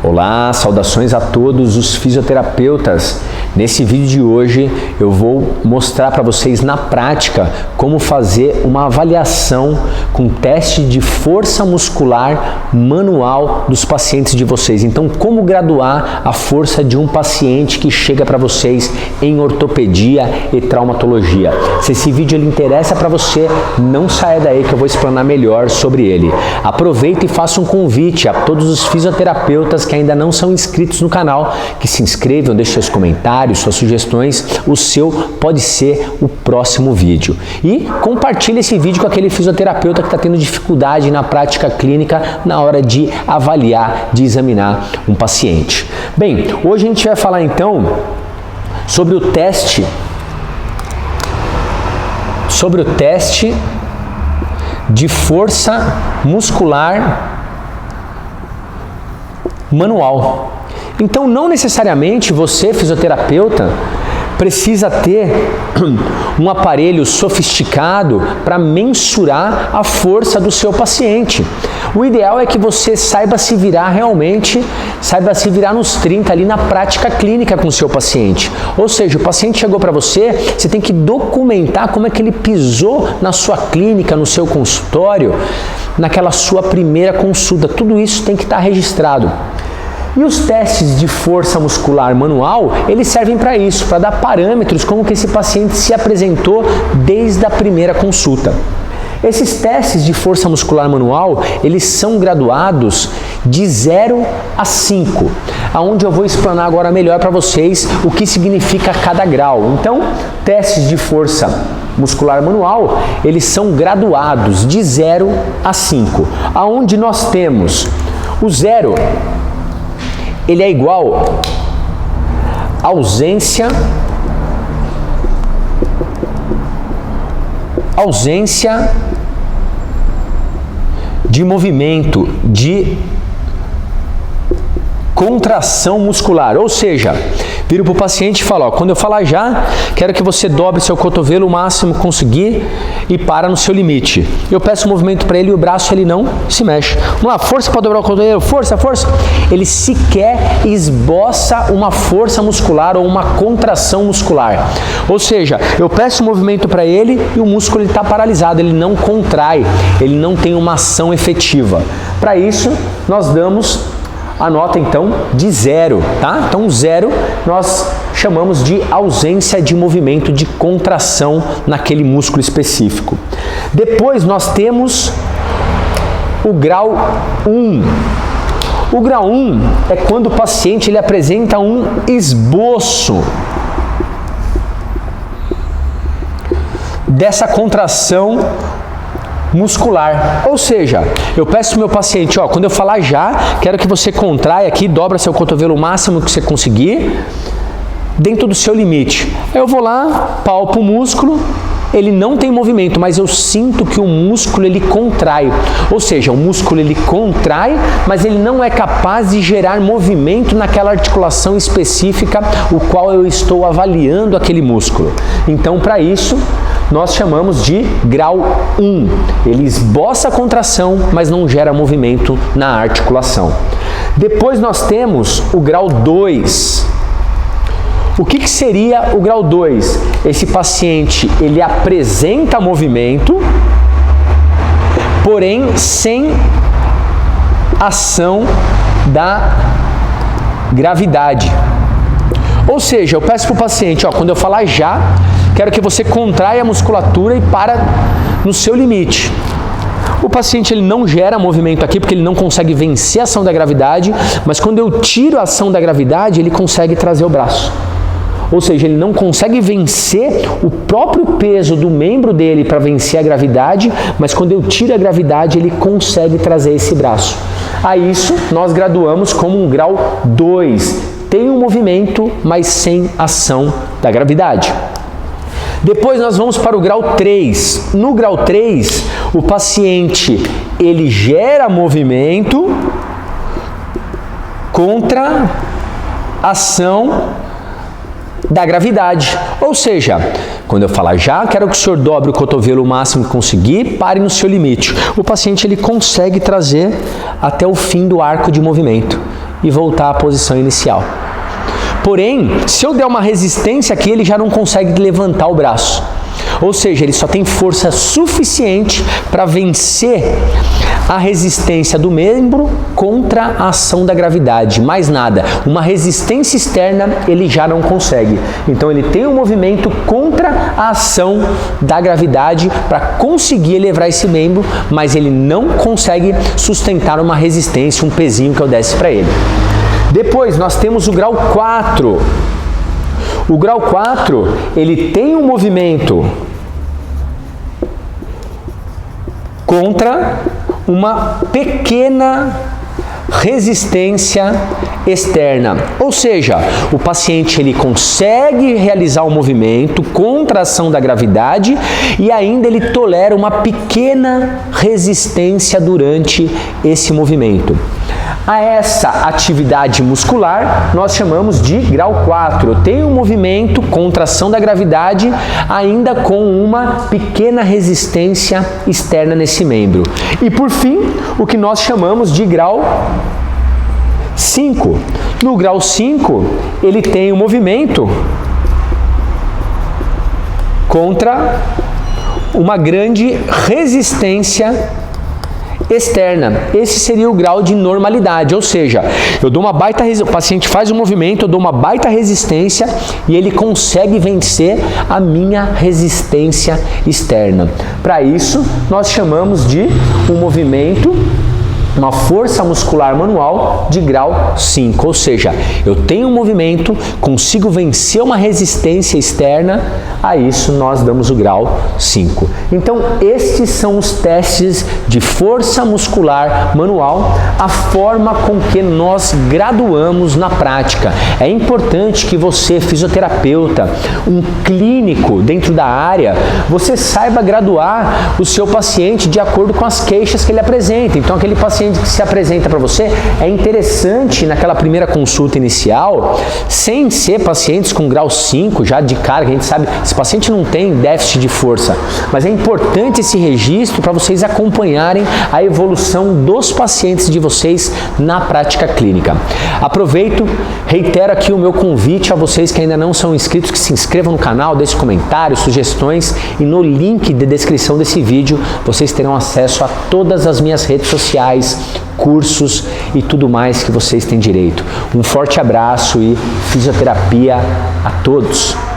Olá, saudações a todos os fisioterapeutas. Nesse vídeo de hoje eu vou mostrar para vocês na prática como fazer uma avaliação com teste de força muscular manual dos pacientes de vocês. Então, como graduar a força de um paciente que chega para vocês em ortopedia e traumatologia. Se esse vídeo ele interessa para você, não saia daí que eu vou explanar melhor sobre ele. Aproveita e faça um convite a todos os fisioterapeutas que ainda não são inscritos no canal, que se inscrevam, deixem seus comentários, suas sugestões. O seu pode ser o próximo vídeo. E compartilhe esse vídeo com aquele fisioterapeuta que está tendo dificuldade na prática clínica na hora de avaliar, de examinar um paciente. Bem, hoje a gente vai falar então sobre o teste de força muscular manual. Então, não necessariamente você, fisioterapeuta, precisa ter um aparelho sofisticado para mensurar a força do seu paciente. O ideal é que você saiba se virar realmente, saiba se virar nos 30 ali na prática clínica com o seu paciente. Ou seja, o paciente chegou para você, você tem que documentar como é que ele pisou na sua clínica, no seu consultório, naquela sua primeira consulta. Tudo isso tem que estar registrado. E os testes de força muscular manual, eles servem para isso, para dar parâmetros como que esse paciente se apresentou desde a primeira consulta. Esses testes de força muscular manual, eles são graduados de 0 a 5, aonde eu vou explanar agora melhor para vocês o que significa cada grau. Então, testes de força muscular manual, eles são graduados de 0 a 5, aonde nós temos o 0, ele é igual a ausência de movimento, de contração muscular. Ou seja, viro para o paciente e falo, ó, quando eu falar já, quero que você dobre seu cotovelo o máximo que conseguir e para no seu limite. Eu peço o movimento para ele e o braço ele não se mexe. Vamos lá, força para dobrar o cotovelo, força, força. Ele sequer esboça uma força muscular ou uma contração muscular. Ou seja, eu peço o movimento para ele e o músculo está paralisado, ele não contrai, ele não tem uma ação efetiva. Para isso, nós damos a nota então de 0, tá? Então 0 nós chamamos de ausência de movimento, de contração naquele músculo específico. Depois nós temos o grau 1. O grau 1 é quando o paciente ele apresenta um esboço dessa contração muscular. Ou seja, eu peço ao meu paciente, ó, quando eu falar já, quero que você contraia aqui, dobra seu cotovelo o máximo que você conseguir, dentro do seu limite. Eu vou lá, palpo o músculo, ele não tem movimento, mas eu sinto que o músculo ele contrai. Ou seja, o músculo ele contrai, mas ele não é capaz de gerar movimento naquela articulação específica, o qual eu estou avaliando aquele músculo. Então, para isso, nós chamamos de grau 1. Ele esboça a contração, mas não gera movimento na articulação. Depois nós temos o grau 2. O que seria o grau 2? Esse paciente, ele apresenta movimento, porém sem ação da gravidade. Ou seja, eu peço para o paciente, ó, quando eu falar já, quero que você contraia a musculatura e para no seu limite. O paciente ele não gera movimento aqui porque ele não consegue vencer a ação da gravidade, mas quando eu tiro a ação da gravidade, ele consegue trazer o braço. Ou seja, ele não consegue vencer o próprio peso do membro dele para vencer a gravidade, mas quando eu tiro a gravidade, ele consegue trazer esse braço. A isso, nós graduamos como um grau 2. Tem um movimento, mas sem ação da gravidade. Depois nós vamos para o grau 3. No grau 3, o paciente ele gera movimento contra ação da gravidade. Ou seja, quando eu falar já, quero que o senhor dobre o cotovelo o máximo que conseguir, pare no seu limite. O paciente ele consegue trazer até o fim do arco de movimento. e voltar à posição inicial. Porém, se eu der uma resistência aqui, ele já não consegue levantar o braço. Ou seja, ele só tem força suficiente para vencer a resistência do membro contra a ação da gravidade. Mais nada. Uma resistência externa ele já não consegue. Então ele tem um movimento contra a ação da gravidade para conseguir elevar esse membro, mas ele não consegue sustentar uma resistência, um pezinho que eu desse para ele. Depois nós temos o grau 4. O grau 4, ele tem um movimento contra uma pequena resistência externa. Ou seja, o paciente ele consegue realizar o movimento contra a ação da gravidade e ainda ele tolera uma pequena resistência durante esse movimento. A essa atividade muscular nós chamamos de grau 4. Eu tenho um movimento contra a ação da gravidade ainda com uma pequena resistência externa nesse membro. E por fim, o que nós chamamos de grau 5. No grau 5, ele tem um movimento contra uma grande resistência externa. Esse seria o grau de normalidade, ou seja, eu dou uma baita o paciente faz um movimento, eu dou uma baita resistência e ele consegue vencer a minha resistência externa. Para isso, nós chamamos de um movimento, uma força muscular manual de grau 5, ou seja, eu tenho um movimento, consigo vencer uma resistência externa, a isso nós damos o grau 5. Então, estes são os testes de força muscular manual, a forma com que nós graduamos na prática. É importante que você, fisioterapeuta, um clínico dentro da área, você saiba graduar o seu paciente de acordo com as queixas que ele apresenta. Então, aquele paciente que se apresenta para você, é interessante naquela primeira consulta inicial, sem ser pacientes com grau 5, já de cara, que a gente sabe, esse paciente não tem déficit de força, mas é importante esse registro para vocês acompanharem a evolução dos pacientes de vocês na prática clínica. Aproveito, reitero aqui o meu convite a vocês que ainda não são inscritos, que se inscrevam no canal, deixem comentários, sugestões e no link de descrição desse vídeo vocês terão acesso a todas as minhas redes sociais, cursos e tudo mais que vocês têm direito. Um forte abraço e fisioterapia a todos!